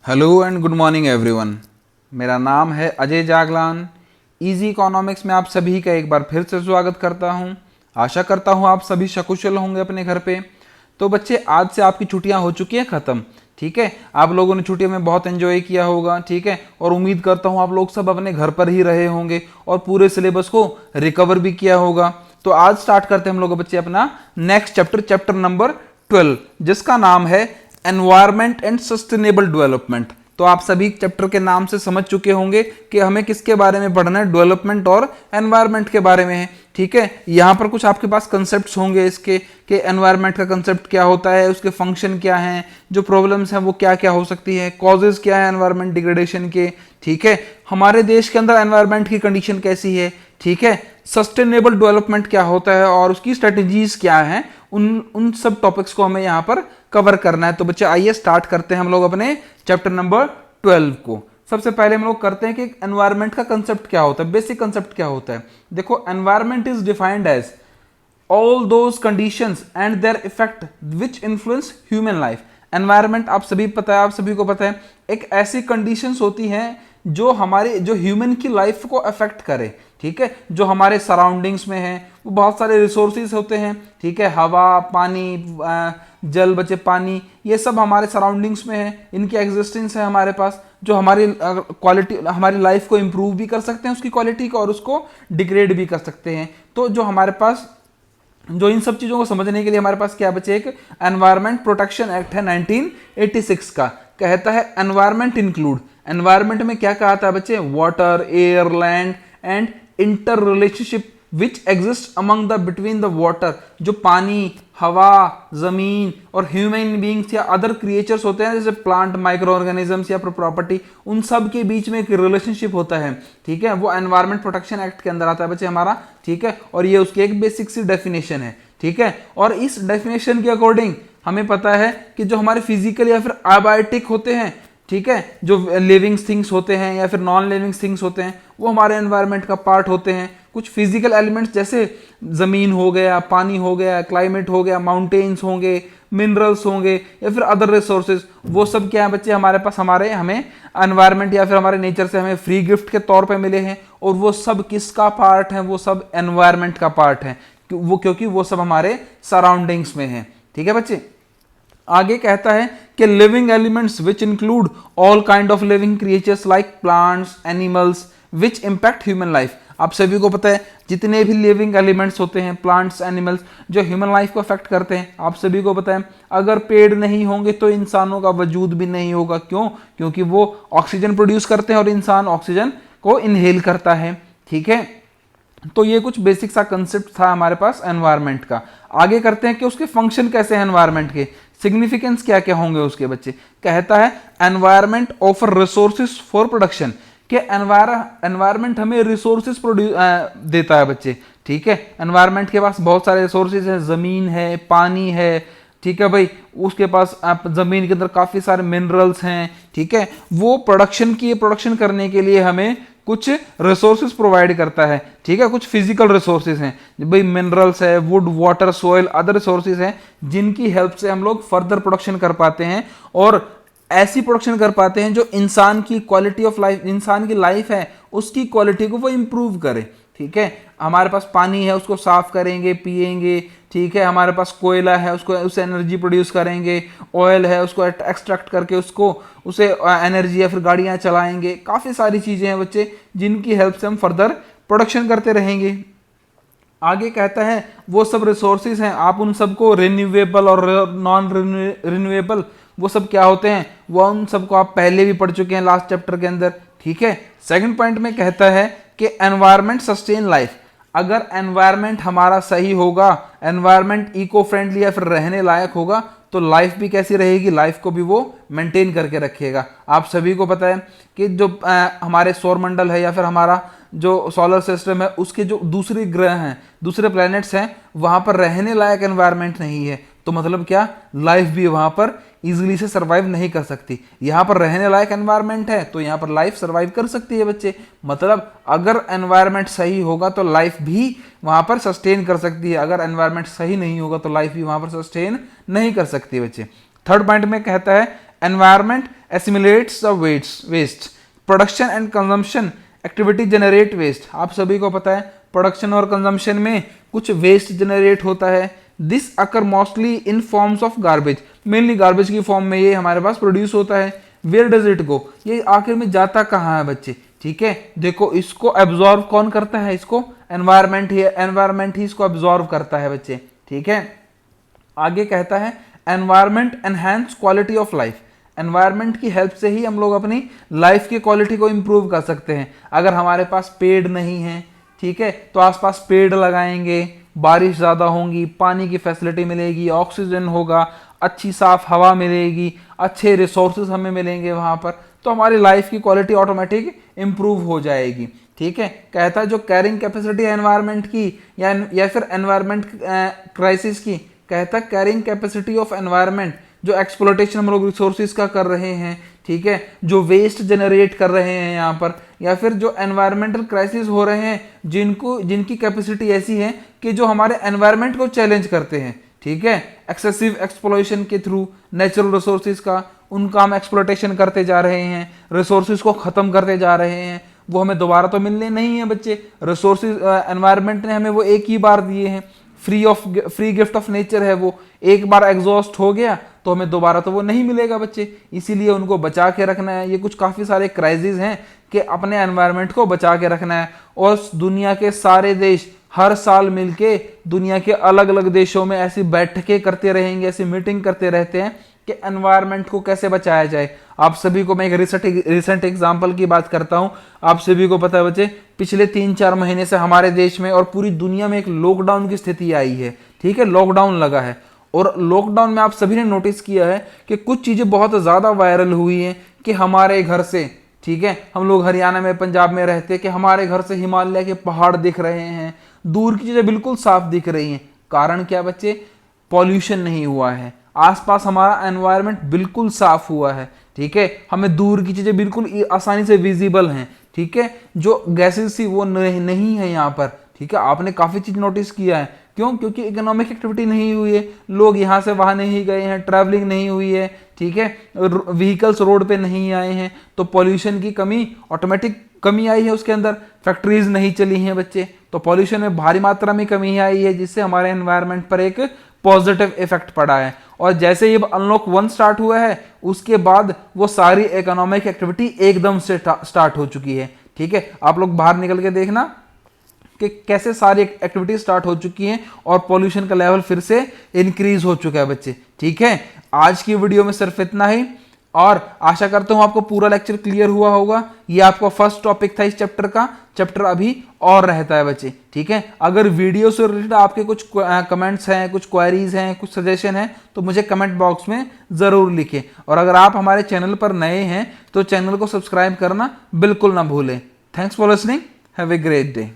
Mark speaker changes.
Speaker 1: Hello and good morning everyone. मेरा नाम है अजय जागलान। इजी इकोनॉमिक्स में आप सभी का एक बार फिर से स्वागत करता हूं। आशा करता हूं आप सभी सकुशल होंगे अपने घर पे। तो बच्चे, आज से आपकी छुट्टियां हो चुकी हैं ख़त्म। ठीक है, आप लोगों ने छुट्टियों में बहुत एंजॉय किया होगा। ठीक है, और उम्मीद करता हूं आप लोग सब अपने घर पर ही रहे होंगे और पूरे सिलेबस को रिकवर भी किया होगा। तो आज स्टार्ट करते हैं हम लोग बच्चे अपना नेक्स्ट चैप्टर, चैप्टर नंबर 12, जिसका नाम है एनवायरमेंट एंड सस्टेनेबल डेवलपमेंट। तो आप सभी चैप्टर के नाम से समझ चुके होंगे कि हमें किसके बारे में पढ़ना है, डेवलपमेंट और एनवायरमेंट के बारे में है। ठीक है, यहाँ पर कुछ आपके पास कंसेप्ट्स होंगे इसके कि एनवायरमेंट का कंसेप्ट क्या होता है, उसके फंक्शन क्या हैं, जो प्रॉब्लम्स हैं वो क्या क्या हो सकती है, कॉजेज क्या है एनवायरमेंट डिग्रेडेशन के। ठीक है, हमारे देश के अंदर एनवायरमेंट की कंडीशन कैसी है। ठीक है, सस्टेनेबल डेवलपमेंट क्या होता है और उसकी स्ट्रेटेजीज क्या हैं, उन सब टॉपिक्स को हमें यहाँ पर कवर करना है। तो बच्चे आइए स्टार्ट करते हैं हम लोग अपने चैप्टर नंबर 12 को। सबसे पहले हम लोग करते हैं कि एनवायरनमेंट का कंसेप्ट क्या होता है, बेसिक कंसेप्ट क्या होता है। देखो, environment is defined as all those conditions and their effect which influence human life. Environment आप सभी पता है, आप सभी को पता है, एक ऐसी कंडीशंस होती हैं जो हमारे जो ह्यूमन की लाइफ को अफेक्ट करे। ठीक है, जो हमारे सराउंडिंग्स में है वो बहुत सारे रिसोर्सेज होते हैं। ठीक है, हवा, पानी, जल, बचे पानी, ये सब हमारे सराउंडिंग्स में है, इनकी एग्जिस्टेंस है हमारे पास, जो हमारी क्वालिटी, हमारी लाइफ को इम्प्रूव भी कर सकते हैं उसकी क्वालिटी को, और उसको डिग्रेड भी कर सकते हैं। तो जो हमारे पास, जो इन सब चीज़ों को समझने के लिए हमारे पास क्या बचे, एक एनवायरमेंट प्रोटेक्शन एक्ट है 1986 का। कहता है एनवायरमेंट इंक्लूड, एनवायरमेंट में क्या कहा था बच्चे, water, air, land and inter relationship which exist among the between the water. जो पानी, हवा, जमीन और ह्यूमन बींग्स या अदर क्रिएचर्स होते हैं जैसे प्लांट, माइक्रो ऑर्गेनिजम्स या प्रॉपर्टी, उन सब के बीच में एक रिलेशनशिप होता है। ठीक है, वो एनवायरमेंट प्रोटेक्शन एक्ट के अंदर आता है बच्चे हमारा। ठीक है, और ये उसकी एक बेसिक सी डेफिनेशन है। ठीक है, और इस डेफिनेशन के अकॉर्डिंग हमें पता है कि जो हमारे फिजिकल या फिर अबायोटिक होते हैं, ठीक है, जो लिविंग थिंग्स होते हैं या फिर नॉन लिविंग थिंग्स होते हैं, वो हमारे एनवायरनमेंट का पार्ट होते हैं। कुछ फिजिकल एलिमेंट्स जैसे ज़मीन हो गया, पानी हो गया, क्लाइमेट हो गया, माउंटेन्स होंगे, मिनरल्स होंगे या फिर अदर रिसोर्सेज, वो सब क्या है बच्चे हमारे पास, हमें एनवायरनमेंट या फिर हमारे नेचर से हमें फ्री गिफ्ट के तौर पे मिले हैं। और वो सब किसका पार्ट है, वो सब एनवायरनमेंट का पार्ट है, क्योंकि वो सब हमारे सराउंडिंग्स में है। ठीक है बच्चे, आगे कहता है कि living elements which include all kind of living creatures like plants, animals which impact human life. आप सभी को पता है जितने भी लिविंग एलिमेंट्स होते हैं, प्लांट्स, एनिमल्स, जो ह्यूमन लाइफ को अफेक्ट करते हैं, आप सभी को पता है अगर पेड़ नहीं होंगे तो इंसानों का वजूद भी नहीं होगा। क्यों? क्योंकि वो ऑक्सीजन प्रोड्यूस करते हैं और इंसान ऑक्सीजन को इनहेल करता है। ठीक है, तो ये कुछ बेसिक सा कंसेप्ट था हमारे पास एनवायरनमेंट का। आगे करते हैं कि उसके फंक्शन कैसे हैं एनवायरनमेंट के, सिग्निफिकेंस क्या क्या होंगे उसके बच्चे। कहता है environment offer resources for production, कि एनवायरनमेंट हमें रिसोर्सेज देता है बच्चे। ठीक है, एनवायरनमेंट के पास बहुत सारे रिसोर्सेज हैं, जमीन है, पानी है। ठीक है भाई, उसके पास आप जमीन के अंदर काफी सारे मिनरल्स हैं। ठीक है, वो प्रोडक्शन करने के लिए हमें कुछ रिसोर्सेज प्रोवाइड करता है। ठीक है, कुछ फिजिकल रिसोर्सेज हैं भाई, मिनरल्स है, would, water, soil, other resources हैं जिनकी हेल्प से हम लोग फर्दर प्रोडक्शन कर पाते हैं और ऐसी प्रोडक्शन कर पाते हैं जो इंसान की क्वालिटी ऑफ लाइफ, इंसान की लाइफ है उसकी क्वालिटी को वो इंप्रूव करे। ठीक है, हमारे पास पानी है, उसको साफ करेंगे, पिएंगे। ठीक है, हमारे पास कोयला है, उससे एनर्जी प्रोड्यूस करेंगे। ऑयल है, उसको एक्सट्रैक्ट करके उसे एनर्जी या फिर गाड़ियां चलाएंगे। काफ़ी सारी चीज़ें हैं बच्चे जिनकी हेल्प से हम फर्दर प्रोडक्शन करते रहेंगे। आगे कहता है वो सब रिसोर्सेज हैं, आप उन सबको रिन्यूएबल और नॉन रिन्यूएबल, वो सब क्या होते हैं, वो उन सबको आप पहले भी पढ़ चुके हैं लास्ट चैप्टर के अंदर। ठीक है, सेकंड पॉइंट में कहता है कि एनवायरनमेंट सस्टेन लाइफ। अगर एनवायरनमेंट हमारा सही होगा, एनवायरनमेंट इको फ्रेंडली या फिर रहने लायक होगा, तो लाइफ भी कैसी रहेगी, लाइफ को भी वो मेंटेन करके रखेगा। आप सभी को पता है कि जो हमारे सौरमंडल है या फिर हमारा जो सोलर सिस्टम है, उसके जो दूसरे ग्रह हैं, दूसरे प्लैनेट्स हैं, वहां पर रहने लायक एनवायरनमेंट नहीं है। तो मतलब क्या, लाइफ भी वहां पर इजीली से सर्वाइव नहीं कर सकती। यहाँ पर रहने लायक एनवायरनमेंट है तो यहाँ पर लाइफ सर्वाइव कर सकती है बच्चे। मतलब अगर एनवायरनमेंट सही होगा तो लाइफ भी वहाँ पर सस्टेन कर सकती है, अगर एनवायरनमेंट सही नहीं होगा तो लाइफ भी वहाँ पर सस्टेन नहीं कर सकती बच्चे। थर्ड पॉइंट में कहता है environment assimilates the waste, production and consumption activity generate waste. आप सभी को पता है प्रोडक्शन और कंजम्पशन में कुछ वेस्ट जनरेट होता है। This occur mostly in forms of garbage, mainly garbage की फॉर्म में ये हमारे पास प्रोड्यूस होता है। वेयर डज इट गो, ये आखिर में जाता कहाँ है बच्चे? ठीक है, देखो इसको एब्जॉर्व कौन करता है? इसको एनवायरमेंट ही इसको एब्जॉर्व करता है बच्चे। ठीक है, आगे कहता है environment enhance quality of life, environment की हेल्प से ही हम लोग अपनी लाइफ की क्वालिटी को इंप्रूव कर सकते हैं। अगर हमारे पास पेड़ नहीं है, ठीक है, तो आसपास पेड़ लगाएंगे, बारिश ज़्यादा होंगी, पानी की फैसिलिटी मिलेगी, ऑक्सीजन होगा, अच्छी साफ हवा मिलेगी, अच्छे रिसोर्सेज हमें मिलेंगे वहाँ पर, तो हमारी लाइफ की क्वालिटी ऑटोमेटिक इंप्रूव हो जाएगी। ठीक है, कहता है जो कैरिंग कैपेसिटी है एनवायरमेंट की या फिर एनवायरमेंट क्राइसिस की, कहता है कैरिंग कैपेसिटी ऑफ एनवायरमेंट, जो एक्सप्लोटेशन हम लोग रिसोर्सेज का कर रहे हैं, ठीक है, जो वेस्ट जनरेट कर रहे हैं यहाँ पर, या फिर जो एनवायरमेंटल क्राइसिस हो रहे हैं जिनकी कैपेसिटी ऐसी है कि जो हमारे एनवायरमेंट को चैलेंज करते हैं। ठीक है, एक्सेसिव एक्सप्लोरेशन के थ्रू नेचुरल रिसोर्सेज का, उनका हम एक्सप्लोटेशन करते जा रहे हैं, रिसोर्सेज को खत्म करते जा रहे हैं, वो हमें दोबारा तो मिलने नहीं है बच्चे। रिसोर्सेज एनवायरमेंट ने हमें वो एक ही बार दिए हैं, फ्री गिफ्ट ऑफ नेचर है वो, एक बार एग्जॉस्ट हो गया तो हमें दोबारा तो वो नहीं मिलेगा बच्चे, इसीलिए उनको बचा के रखना है। ये कुछ काफ़ी सारे क्राइसिस हैं कि अपने एनवायरनमेंट को बचा के रखना है, और दुनिया के सारे देश हर साल मिलके दुनिया के अलग अलग देशों में ऐसी बैठकें करते रहेंगे, ऐसी मीटिंग करते रहते हैं कि एनवायरनमेंट को कैसे बचाया जाए। आप सभी को मैं एक रिसेंट एग्जांपल की बात करता हूं। आप सभी को पता है बच्चे, पिछले 3-4 महीने से हमारे देश में और पूरी दुनिया में एक लॉकडाउन की स्थिति आई है। ठीक है, लॉकडाउन लगा है, और लॉकडाउन में आप सभी ने नोटिस किया है कि कुछ चीज़ें बहुत ज़्यादा वायरल हुई हैं कि हमारे घर से, ठीक है, हम लोग हरियाणा में, पंजाब में रहते हैं, कि हमारे घर से हिमालय के पहाड़ दिख रहे हैं, दूर की चीज़ें बिल्कुल साफ दिख रही हैं। कारण क्या बच्चे? पॉल्यूशन नहीं हुआ है, आसपास हमारा एनवायरनमेंट बिल्कुल साफ हुआ है। ठीक है, हमें दूर की चीज़ें बिल्कुल आसानी से विजिबल हैं। ठीक है, जो गैसेस थी वो नहीं है यहाँ पर। ठीक है, आपने काफ़ी चीज़ नोटिस किया है, क्यों? क्योंकि इकोनॉमिक एक्टिविटी नहीं हुई है, लोग यहाँ से वहाँ नहीं गए हैं, ट्रैवलिंग नहीं हुई है, ठीक है, व्हीकल्स रोड पे नहीं आए हैं, तो पॉल्यूशन की कमी, ऑटोमेटिक कमी आई है उसके अंदर। फैक्ट्रीज नहीं चली हैं बच्चे, तो पॉल्यूशन में भारी मात्रा में कमी आई है, जिससे हमारे एनवायरनमेंट पर एक पॉजिटिव इफेक्ट पड़ा है। और जैसे ये अनलॉक 1 स्टार्ट हुआ है, उसके बाद वो सारी इकोनॉमिक एक्टिविटी एकदम से स्टार्ट हो चुकी है। ठीक है, आप लोग बाहर निकल के देखना कि कैसे सारी एक्टिविटी स्टार्ट हो चुकी हैं और पॉल्यूशन का लेवल फिर से इंक्रीज हो चुका है बच्चे। ठीक है, आज की वीडियो में सिर्फ इतना ही, और आशा करता हूं आपको पूरा लेक्चर क्लियर हुआ होगा। ये आपका फर्स्ट टॉपिक था इस चैप्टर का, चैप्टर अभी और रहता है बच्चे। ठीक है, अगर वीडियो से रिलेटेड आपके कुछ कमेंट्स हैं, कुछ क्वेरीज हैं, कुछ सजेशन हैं, तो मुझे कमेंट बॉक्स में ज़रूर लिखें। और अगर आप हमारे चैनल पर नए हैं तो चैनल को सब्सक्राइब करना बिल्कुल ना भूलें। Thanks for listening, have a great day.